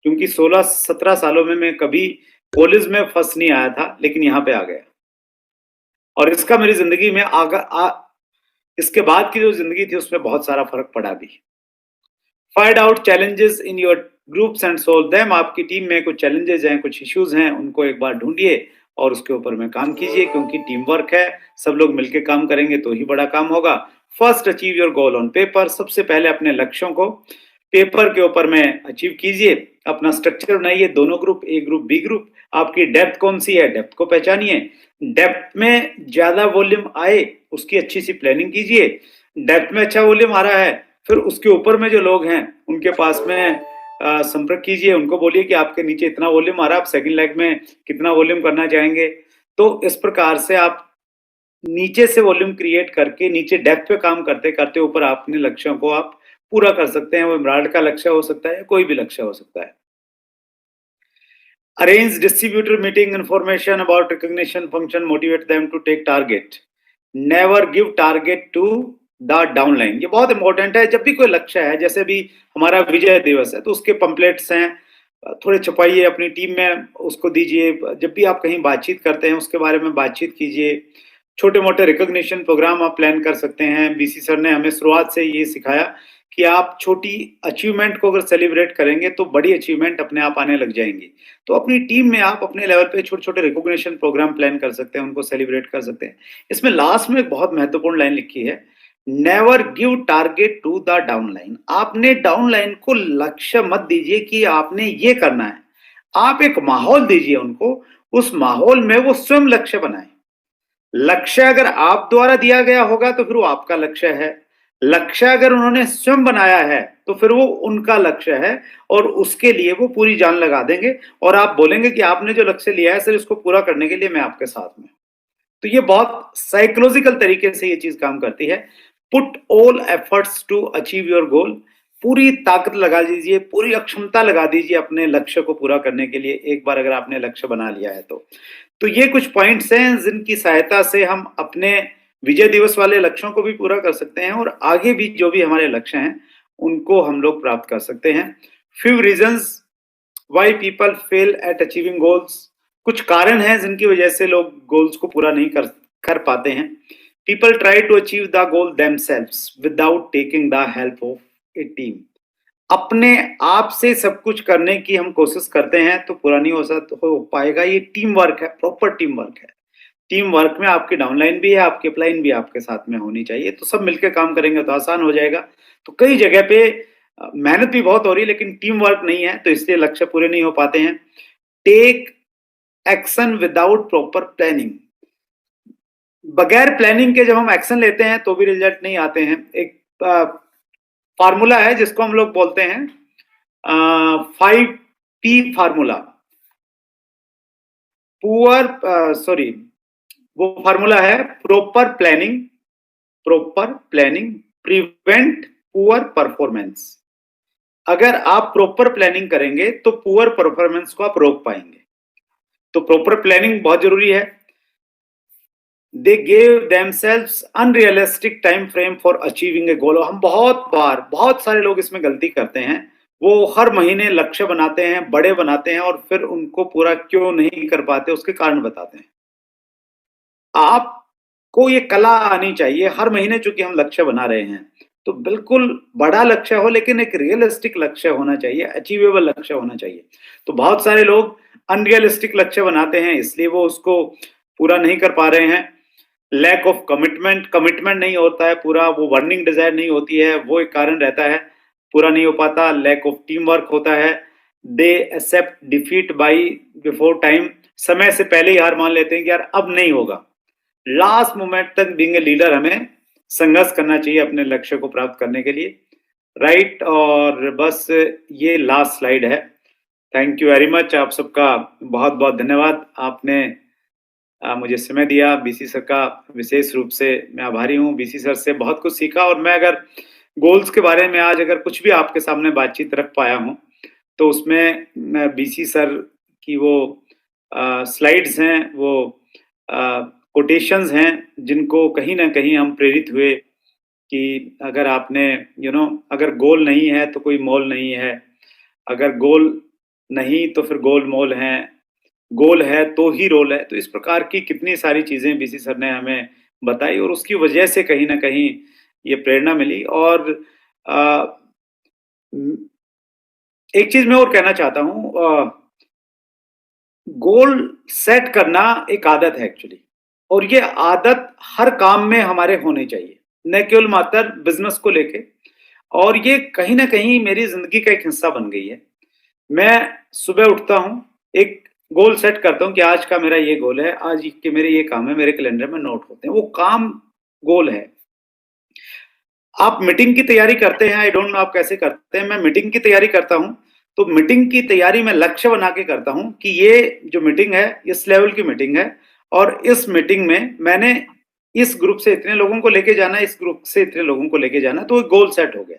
क्योंकि 16-17 सालों में मैं कभी कॉलेज में फर्स्ट नहीं आया था, लेकिन यहाँ पे आ गया, और इसका मेरी जिंदगी में इसके बाद की जो जिंदगी थी उसमें बहुत सारा फर्क पड़ा भी। Find out challenges in your groups and solve them. आपकी टीम में कुछ चैलेंजेस हैं, कुछ इश्यूज हैं, उनको एक बार ढूंढिए और उसके ऊपर में काम कीजिए, क्योंकि टीम वर्क है, सब लोग मिलकर काम करेंगे तो ही बड़ा काम होगा। First achieve your goal on paper. सबसे पहले अपने लक्ष्यों को पेपर के ऊपर में अचीव कीजिए। अपना स्ट्रक्चर बनाइए, दोनों ग्रुप, ए ग्रुप बी ग्रुप। आपकी डेप्थ कौन सी है, डेप्थ को पहचानिए। डेप्थ में ज्यादा वॉल्यूम आए उसकी अच्छी सी प्लानिंग कीजिए। डेप्थ में अच्छा वॉल्यूम आ रहा है, फिर उसके ऊपर में जो लोग हैं उनके पास में संपर्क कीजिए, उनको बोलिए कि आपके नीचे इतना वॉल्यूम आ रहा है, आप सेकंड लेग में कितना वॉल्यूम करना चाहेंगे। तो इस प्रकार से आप नीचे से वॉल्यूम क्रिएट करके नीचे डेप्थ पे काम करते करते ऊपर अपने लक्ष्यों को आप पूरा कर सकते हैं। वो इमराल्ड का लक्ष्य हो सकता है, कोई भी लक्ष्य हो सकता है। Arrange distributor meeting information about recognition function, motivate them to take target, never give target to the downline. ये बहुत इंपॉर्टेंट है। जब भी कोई लक्ष्य है, जैसे भी हमारा विजय दिवस है, तो उसके पंपलेट्स हैं, थोड़े छपाइए, अपनी टीम में उसको दीजिए। जब भी आप कहीं बातचीत करते हैं उसके बारे में बातचीत कीजिए। छोटे मोटे रिकॉग्निशन प्रोग्राम आप प्लान कर सकते हैं। बीसी सर ने हमें शुरुआत से ये सिखाया कि आप छोटी अचीवमेंट को अगर सेलिब्रेट करेंगे तो बड़ी अचीवमेंट अपने आप आने लग जाएंगी। तो अपनी टीम में आप अपने लेवल पे छोटे छोटे रिकॉग्निशन प्रोग्राम प्लान कर सकते हैं, उनको सेलिब्रेट कर सकते हैं। इसमें लास्ट में एक बहुत महत्वपूर्ण लाइन लिखी है, never give target to the downline. आपने डाउनलाइन को लक्ष्य मत दीजिए कि आपने ये करना है, आप एक माहौल दीजिए उनको, उस माहौल में वो स्वयं लक्ष्य बनाए। लक्ष्य अगर आप द्वारा दिया गया होगा तो फिर वो आपका लक्ष्य है। लक्ष्य अगर उन्होंने स्वयं बनाया है तो फिर वो उनका लक्ष्य है, और उसके लिए वो पूरी जान लगा देंगे, और आप बोलेंगे कि आपने जो लक्ष्य लिया है सर इसको पूरा करने के लिए मैं आपके साथ में। तो ये बहुत साइकोलॉजिकल तरीके से ये चीज काम करती है। Put all efforts to achieve your goal. पूरी ताकत लगा दीजिए, पूरी अक्षमता लगा दीजिए अपने लक्ष्य को पूरा करने के लिए, एक बार अगर आपने लक्ष्य बना लिया है तो ये कुछ पॉइंट्स हैं जिनकी सहायता से हम अपने विजय दिवस वाले लक्ष्यों को भी पूरा कर सकते हैं, और आगे भी जो भी हमारे लक्ष्य हैं उनको हम लोग प्राप्त कर सकते हैं। Few reasons why people fail at achieving goals, कुछ कारण हैं जिनकी वजह से लोग गोल्स को पूरा नहीं कर पाते हैं। People try to achieve the goal themselves without taking the help of a team, अपने आप से सब कुछ करने की हम कोशिश करते हैं तो पूरा नहीं हो पाएगा। ये टीम वर्क है, प्रॉपर टीम वर्क है। टीम वर्क में आपकी डाउनलाइन भी है, आपकी अपलाइन भी आपके साथ में होनी चाहिए, तो सब मिलकर काम करेंगे तो आसान हो जाएगा। तो कई जगह पे मेहनत भी बहुत हो रही है लेकिन टीम वर्क नहीं है, तो इसलिए लक्ष्य पूरे नहीं हो पाते हैं। Take action without proper planning, बगैर प्लानिंग के जब हम एक्शन लेते हैं तो भी रिजल्ट नहीं आते हैं। एक फार्मूला है जिसको हम लोग बोलते हैं 5P फार्मूला। वो फार्मूला है proper planning prevent poor performance. अगर आप प्रॉपर प्लानिंग करेंगे तो पुअर परफॉर्मेंस को आप रोक पाएंगे। तो प्रॉपर प्लानिंग बहुत जरूरी है। They gave themselves unrealistic time frame for achieving a goal. हम बहुत सारे लोग इसमें गलती करते हैं, वो हर महीने लक्ष्य बनाते हैं, बड़े बनाते हैं और फिर उनको पूरा क्यों नहीं कर पाते उसके कारण बताते हैं। आपको ये कला आनी चाहिए, हर महीने चूंकि हम लक्ष्य बना रहे हैं तो बिल्कुल बड़ा लक्ष्य हो लेकिन एक रियलिस्टिक लक्ष्य होना चाहिए, अचीवेबल लक्ष्य होना चाहिए। तो बहुत सारे लोग अनरियलिस्टिक लक्ष्य बनाते हैं इसलिए वो उसको पूरा नहीं कर पा रहे हैं। लैक ऑफ कमिटमेंट नहीं होता है पूरा, वो बर्निंग डिजायर नहीं होती है, वो एक कारण रहता है, पूरा नहीं हो पाता। लैक ऑफ टीम वर्क होता है। They accept defeat by before time, समय से पहले ही हार मान लेते हैं कि यार अब नहीं होगा। लास्ट मोमेंट तक बीइंग ए लीडर हमें संघर्ष करना चाहिए अपने लक्ष्य को प्राप्त करने के लिए, राइट। और बस ये लास्ट स्लाइड है। थैंक यू वेरी मच, आप सबका बहुत बहुत धन्यवाद, आपने मुझे समय दिया। बीसी सर का विशेष रूप से मैं आभारी हूँ। बीसी सर से बहुत कुछ सीखा और मैं अगर गोल्स के बारे में आज अगर कुछ भी आपके सामने बातचीत रख पाया हूँ तो उसमें बीसी सर की वो स्लाइड्स हैं, वो कोटेशंस हैं जिनको कहीं ना कहीं हम प्रेरित हुए कि अगर आपने अगर गोल नहीं है तो कोई मोल नहीं है, अगर गोल नहीं तो फिर गोल मोल है, गोल है तो ही रोल है। तो इस प्रकार की कितनी सारी चीजें बीसी सर ने हमें बताई और उसकी वजह से कहीं ना कहीं ये प्रेरणा मिली। और एक चीज मैं और कहना चाहता हूँ, गोल सेट करना एक आदत है एक्चुअली, और ये आदत हर काम में हमारे होनी चाहिए, न केवल मात्र बिजनेस को लेके। और ये कहीं ना कहीं मेरी जिंदगी का एक हिस्सा बन गई है। मैं सुबह उठता हूँ, एक गोल सेट करता हूँ कि आज का मेरा ये गोल है, आज के मेरे ये काम है, मेरे कैलेंडर में नोट होते हैं, वो काम गोल है। आप मीटिंग की तैयारी करते हैं, आई डोंट नो आप कैसे करते हैं, मैं मीटिंग की तैयारी करता हूँ तो मीटिंग की तैयारी में लक्ष्य बना के करता हूँ कि ये जो मीटिंग है इस लेवल की मीटिंग है और इस मीटिंग में मैंने इस ग्रुप से इतने लोगों को लेके जाना है, इस ग्रुप से इतने लोगों को लेके जाना है, तो एक गोल सेट हो गया।